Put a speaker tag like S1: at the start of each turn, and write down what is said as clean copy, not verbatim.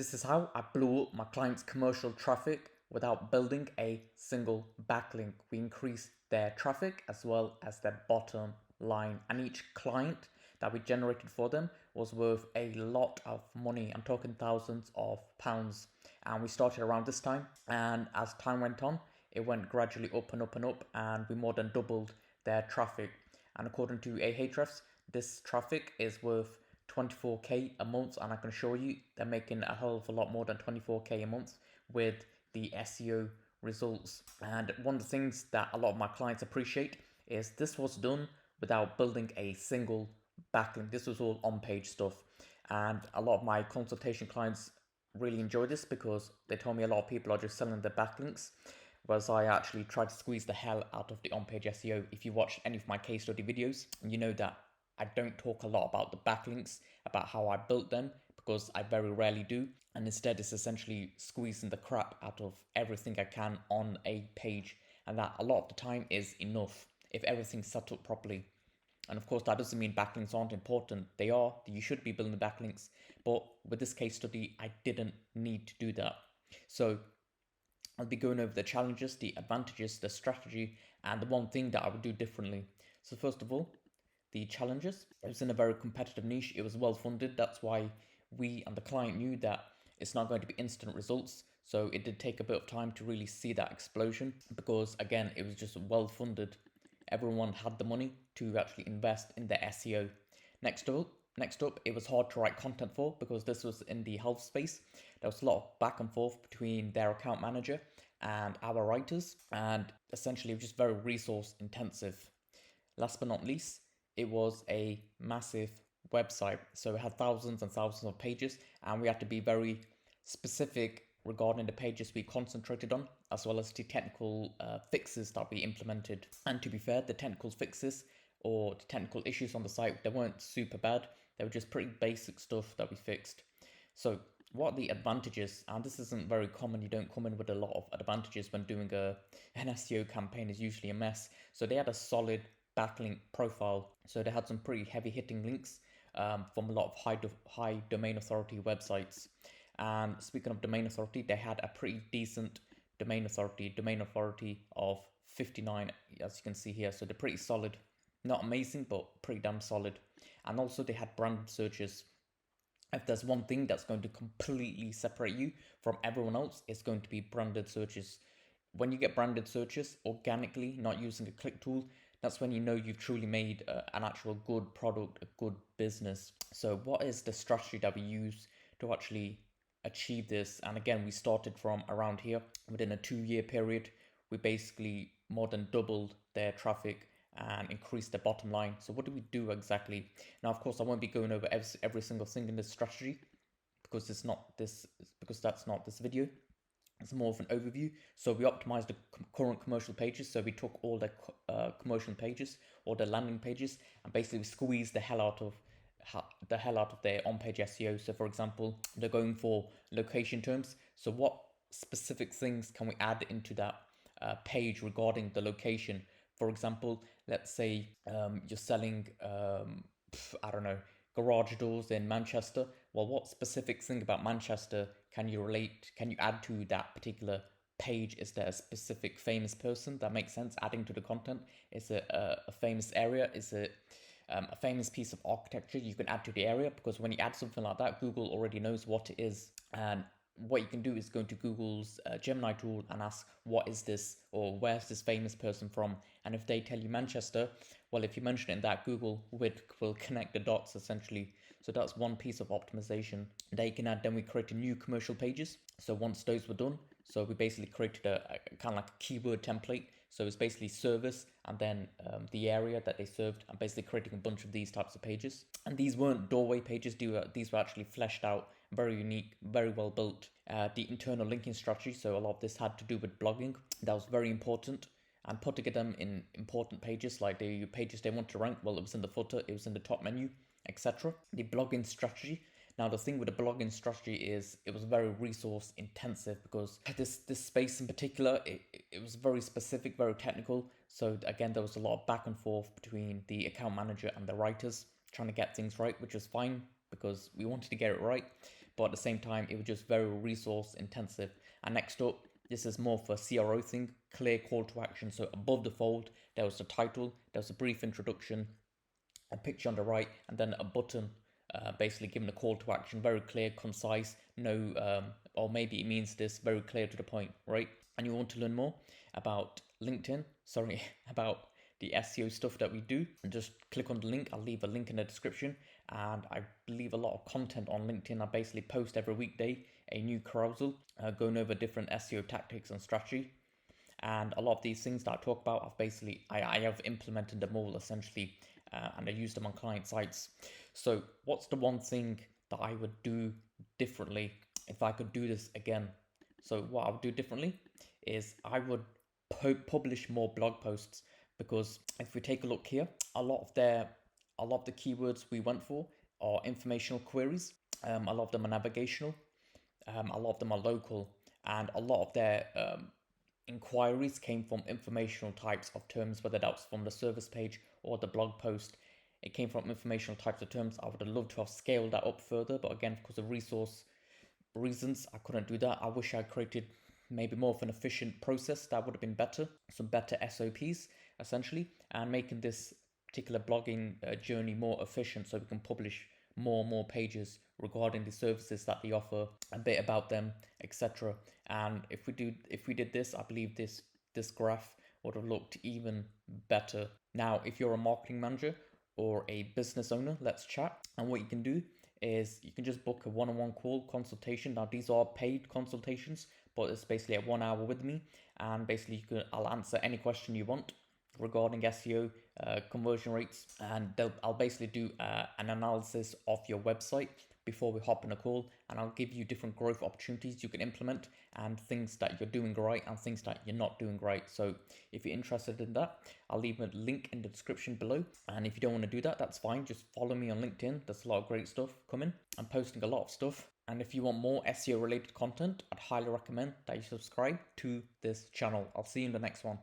S1: This is how I blew up my client's commercial traffic without building a single backlink. We increased their traffic as well as their bottom line, and each client that we generated for them was worth a lot of money. I'm talking thousands of pounds. And we started around this time, and as time went on, it went gradually up and up and up, and we more than doubled their traffic. And according to Ahrefs, this traffic is worth 24k a month, and I can show you they're making a hell of a lot more than 24k a month with the SEO results. And one of the things that a lot of my clients appreciate is this was done without building a single backlink. This was all on-page stuff, and a lot of my consultation clients really enjoy this because they told me a lot of people are just selling their backlinks, whereas I actually try to squeeze the hell out of the on-page SEO. If you watch any of my case study videos, you know that I don't talk a lot about the backlinks, about how I built them, because I very rarely do. And instead, it's essentially squeezing the crap out of everything I can on a page. And that a lot of the time is enough if everything's set up properly. And of course, that doesn't mean backlinks aren't important. They are. You should be building the backlinks. But with this case study, I didn't need to do that. So I'll be going over the challenges, the advantages, the strategy, and the one thing that I would do differently. So first of all, the challenges. It was in a very competitive niche. It was well funded. That's why we and the client knew that it's not going to be instant results. So it did take a bit of time to really see that explosion, because again, it was just well funded. Everyone had the money to actually invest in their SEO. Next up, it was hard to write content for, because this was in the health space. There was a lot of back and forth between their account manager and our writers, and essentially it was just very resource intensive. Last but not least, it was a massive website. So it had thousands and thousands of pages, and we had to be very specific regarding the pages we concentrated on, as well as the technical fixes that we implemented. And to be fair, the technical fixes or the technical issues on the site, they weren't super bad. They were just pretty basic stuff that we fixed. So what are the advantages? And this isn't very common. You don't come in with a lot of advantages when doing an SEO campaign. Is usually a mess. So they had a solid backlink profile. So they had some pretty heavy hitting links from a lot of high domain authority websites. And speaking of domain authority, they had a pretty decent domain authority of 59, as you can see here. So they're pretty solid. Not amazing, but pretty damn solid. And also they had brand searches. If there's one thing that's going to completely separate you from everyone else, it's going to be branded searches. When you get branded searches organically, not using a click tool, that's when you know you've truly made an actual good product, a good business. So what is the strategy that we use to actually achieve this? And again, we started from around here. Within a 2-year period, we basically more than doubled their traffic and increased the bottom line. So what do we do exactly? Now, of course, I won't be going over every single thing in this strategy, because that's not this video. It's more of an overview. So we optimized the current commercial pages. So we took all the commercial pages, all the landing pages, and basically squeezed the hell out of their on-page SEO. So for example, they're going for location terms. So what specific things can we add into that page regarding the location? For example, let's say you're selling, I don't know, garage doors in Manchester. Well, what specific thing about Manchester can you add to that particular page? Is there a specific famous person that makes sense adding to the content? Is it a famous area? Is it a famous piece of architecture you can add to the area? Because when you add something like that, Google already knows what it is. And what you can do is go to Google's Gemini tool and ask, what is this, or where's this famous person from? And if they tell you Manchester, well, if you mention it in that, Google will connect the dots essentially. So that's one piece of optimization that you can add. Then we created new commercial pages. So once those were done, so we basically created a kind of like a keyword template. So it's basically service and then the area that they served, and basically creating a bunch of these types of pages. And these weren't doorway pages. These were actually fleshed out, very unique, very well built. The internal linking strategy. So a lot of this had to do with blogging. That was very important. And putting them in important pages, like the pages they want to rank. Well, it was in the footer, it was in the top menu, etc. The blogging strategy. Now, the thing with the blogging strategy is it was very resource intensive, because this space in particular, it was very specific, very technical. So again, there was a lot of back and forth between the account manager and the writers trying to get things right, which was fine because we wanted to get it right. but at the same time, it was just very resource intensive. And next up, this is more for CRO thing, clear call to action. So above the fold, there was the title, there was a brief introduction, a picture on the right, and then a button basically giving a call to action, very clear, concise, no, or maybe it means this, very clear to the point, right? And you want to learn more about LinkedIn, sorry, about the SEO stuff that we do, and just click on the link. I'll leave a link in the description, and I leave a lot of content on LinkedIn. I basically post every weekday a new carousel going over different SEO tactics and strategy. And a lot of these things that I talk about, I have implemented them all essentially, and I use them on client sites. So what's the one thing that I would do differently if I could do this again? So what I would do differently is I would publish more blog posts, because if we take a look here, a lot of the keywords we went for are informational queries. A lot of them are navigational. A lot of them are local, and a lot of their inquiries came from informational types of terms, whether that was from the service page or the blog post. It came from informational types of terms. I would have loved to have scaled that up further, but again, because of resource reasons, I couldn't do that. I wish I created maybe more of an efficient process that would have been better, some better SOPs essentially, and making this particular blogging journey more efficient so we can publish more and more pages regarding the services that they offer, a bit about them, etc. And if we did this, I believe this graph would have looked even better. Now, if you're a marketing manager or a business owner, let's chat. And what you can do is you can just book a one-on-one call consultation. Now, these are paid consultations, but it's basically a 1 hour with me, and basically I'll answer any question you want regarding SEO, conversion rates, and I'll basically do an analysis of your website before we hop in a call, and I'll give you different growth opportunities you can implement, and things that you're doing right and things that you're not doing right. So if you're interested in that, I'll leave a link in the description below. And if you don't want to do that, that's fine. Just follow me on LinkedIn. There's a lot of great stuff coming. I'm posting a lot of stuff. And if you want more SEO related content, I'd highly recommend that you subscribe to this channel. I'll see you in the next one.